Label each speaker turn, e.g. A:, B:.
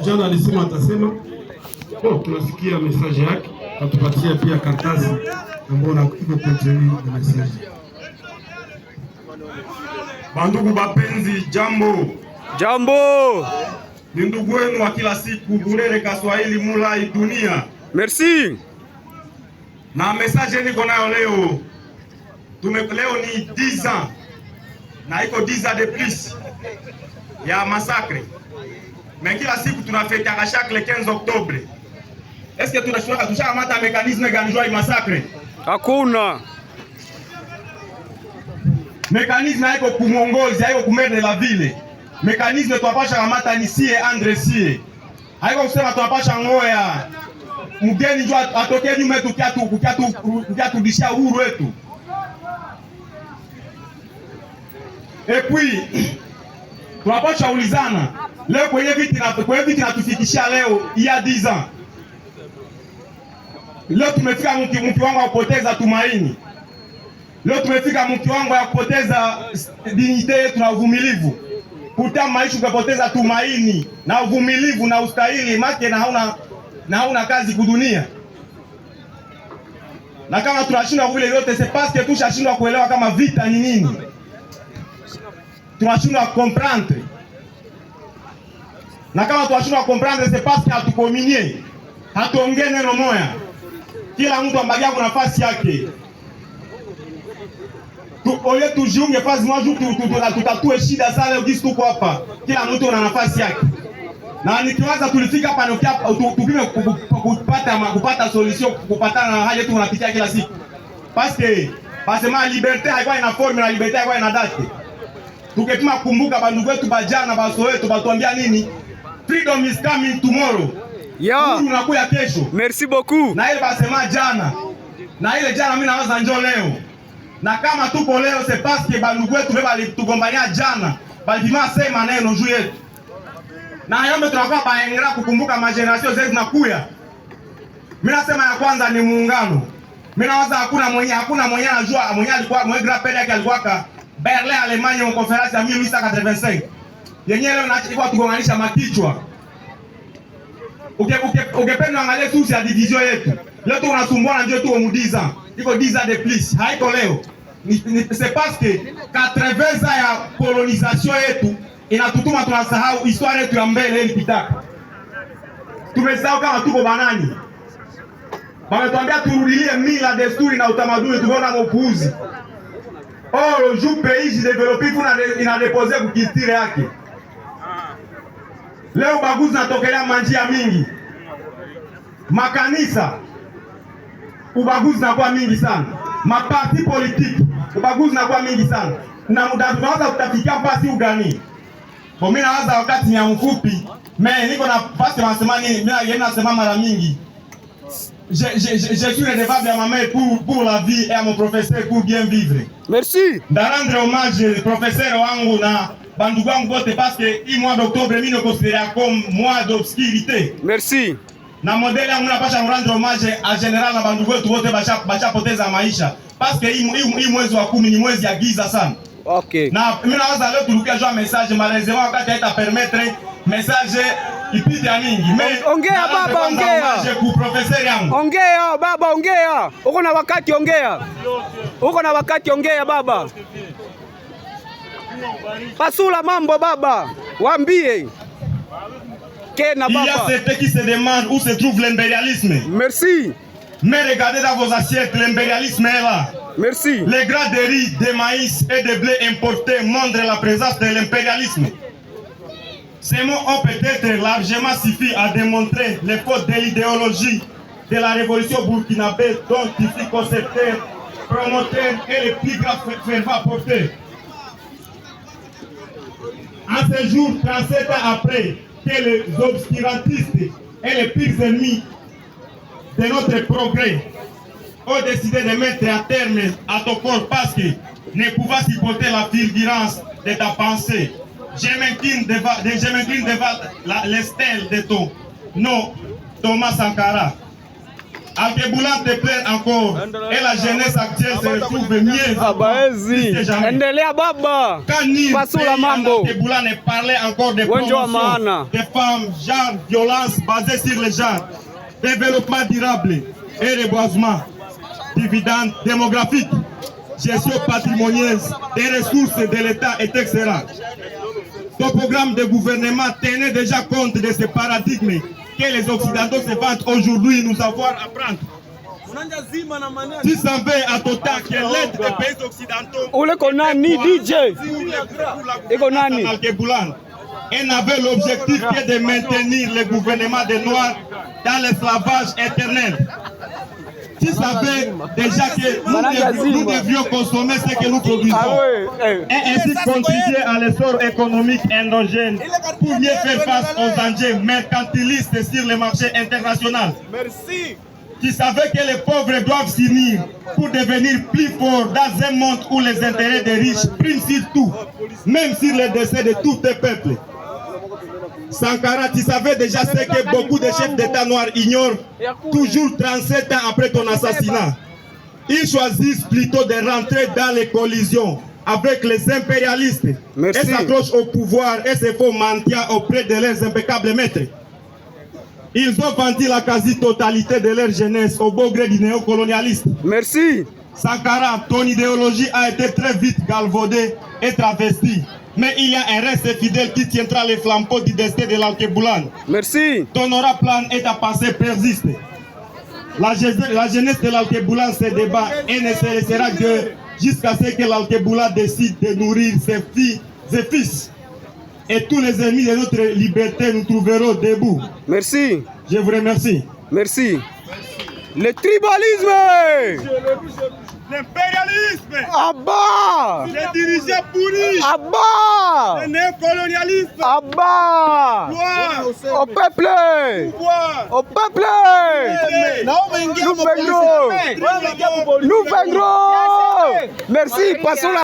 A: jana alisema atasema. Tunasikia message yake, atupatia pia karatasi ambayo iko contain na message. Bandugu bapenzi, jambo.
B: Jambo.
A: Ni ndugu wenu wa kila siku Burere Kaswahili Mulai Dunia.
B: Merci.
A: Na message niko nayo leo. Leo ni 10 ans. Na iko 10 ans de plus ya massacre. Mais kila siku tunafetaka chaque le 15 octobre. Est-ce que tushakamata mekanisme gani jua massacre?
B: Hakuna.
A: Mekanisme haiko kumongozi, haiko kumerde la ville. Mekanisme tuwapasha kamata ni sie Andre sie. Haiko kusema tuwapasha ngoya mgeni jua atoke nyume tukia tudishia uhuru wetu. Et puis tunapasha ulizana leo kwenye viti natufikishia leo ya 10 ans. Leo tumefika mkiwango wa kupoteza tumaini. Leo tumefika mkiwango ya kupoteza dignite yetu na uvumilivu. Kuta maisha ukapoteza tumaini na uvumilivu na ustahili make na hauna kazi kudunia. Na kama tunashindwa vile yote c'est parce que tushashindwa kuelewa kama vita ni nini. Tunashindwa comprendre. Na kama tunashindwa comprendre c'est parce que hatukominie. Hatuongee neno moja. Kila mtu ambagia kuna nafasi yake. Ole tujiunge fazi moja tutatue shida sana leo gisi tuko hapa. Kila mtu ana nafasi yake. Na nikiwaza tulifika hapa tupime kupata solution kupatana na hali yetu tunapitia kila siku. Parce que liberté haikuwa ina forme na liberté haikuwa ina date. Tukipima kumbuka bandugu wetu bajana baso wetu batuambia nini? Freedom is coming tomorrow.
B: Yeah.
A: Unakuya kesho.
B: Merci beaucoup.
A: Na ile basema jana. Na ile jana mimi nawaza njoo leo. Na kama tuko leo c'est parce que bandugu wetu bali tugombania jana. Bali sema neno juu yetu. Na yombe tunakuwa baengra kukumbuka mageneration zetu zinakuya. Mimi nasema ya kwanza ni muungano. Mimi nawaza hakuna mwenye anajua mwenye alikuwa mwenye grapele yake alikuwa Berlin Allemagne en conférence ya 1885. Yenyewe leo nachikwa tugonganisha makichwa. Ukipenda angalia tu ya division yetu. Leo tunasumbua ndio tu mudiza. Iko 10 ans de plus. Haiko leo. C'est parce que 80 ans ya colonisation yetu inatutuma tunasahau histoire yetu ya mbele ilipitaka. Tumesahau kama tuko banani. Wametuambia turudilie mila, desturi na utamaduni tunaona mpuuzi. Oh, le jour pays développé ina déposer kukitire yake. Leo baguzi natokelea manjia mingi. Makanisa ubaguzi nakuwa mingi sana. Maparti politiki ubaguzi nakuwa mingi sana. Na muda tunaanza kutafikia mpasi ugani. Kwa mimi naanza wakati ni mfupi, mais niko na pasi wanasema nini? Mimi naenda nasema mara mingi. Je suis redevable à ma mère pour la vie et à mon professeur pour bien vivre.
B: Merci.
A: Ndarendre hommage professeur wangu na bandugu wangu bote parce que hii mois d'octobre mimi considère comme mois d'obscurité.
B: Merci.
A: Na modele yangu napasha rendre hommage à general na bandugu wetu wote bacha poteza maisha parce que hii mwezi wa 10 ni mwezi ya giza sana.
B: Okay.
A: Na mimi nawaza leo tulikia jua message malaisément wakati haita permettre message ipite ya mingi.
B: Ongea baba, ongea.
A: Ku professeur yangu.
B: Ongea baba, ongea. Uko na wakati, ongea. Uko na wakati, ongea baba. Pasula mambo baba. Waambie. Kena baba.
A: Il y a certains qui se demandent où se trouve l'impérialisme.
B: Merci.
A: Mais regardez dans vos assiettes, l'impérialisme est là.
B: Merci.
A: Les gras de riz, de maïs et de blé importés montrent la présence de l'impérialisme. Ces mots ont peut-être largement suffi à démontrer les fautes de l'idéologie de la révolution burkinabé dont il fut concepteur, promoteur et le plus grand fervent porteur. En ce jour, 37 ans après, que les obscurantistes et les pires ennemis de notre progrès ont décidé de mettre un terme à ton corps parce que ne pouvant supporter la fulgurance de ta pensée. Je m'incline devant les stèles de ton nom, Thomas Sankara. Alkebulan te plaît encore. Et la jeunesse actuelle se retrouve mieux.
B: Endelea baba. Pasula mambo.
A: Alkebulan ne parlait encore de promotion des femmes, genre, violence basée sur le genre, développement durable et reboisement, dividendes démographiques, gestion patrimonieuse des ressources de l'État, etc. Ton programme de gouvernement tenait déjà compte de ce paradigme que les Occidentaux se vantent aujourd'hui nous avoir à prendre. Tu savais à ton temps que l'aide des pays occidentaux et n'avait l'objectif que de maintenir le gouvernement des Noirs dans l'esclavage éternel. Tu savais déjà que nous devions consommer ce que nous produisons et ainsi contribuer à l'essor économique endogène pour mieux faire face aux enjeux mercantilistes sur le marché international.
C: Merci.
A: Tu savais que les pauvres doivent s'unir pour devenir plus forts dans un monde où les intérêts des riches priment sur tout, même sur le décès de tout un peuple. Sankara, tu savais déjà ce que beaucoup de chefs d'État noirs ignorent toujours 37 ans après ton assassinat. Ils choisissent plutôt de rentrer dans les collisions avec les impérialistes et s'accrochent au pouvoir et se font mentir auprès de leurs impeccables maîtres. Ils ont vendu la quasi-totalité de leur jeunesse au beau gré du néocolonialisme.
B: Merci.
A: Sankara, ton idéologie a été très vite galvaudée et travestie. Mais il y a un reste fidèle qui tiendra les flambeaux du destin de l'Alkebulan.
B: Merci.
A: Ton aura plan et ta pensée persiste. La jeunesse de l'Alkebulan se débat et ne se laissera que jusqu'à ce que l'Alkebulan décide de nourrir ses filles et fils. Et tous les ennemis de notre liberté nous trouveront debout.
B: Merci.
A: Je vous remercie.
B: Merci. Le tribalisme.
C: L'impérialisme.
B: À bas.
C: Les dirigeants pourris.
B: À bas.
C: Le néocolonialisme.
B: À bas. Au peuple. Au peuple. Nous vaincrons. Nous vaincrons. Merci. Passons la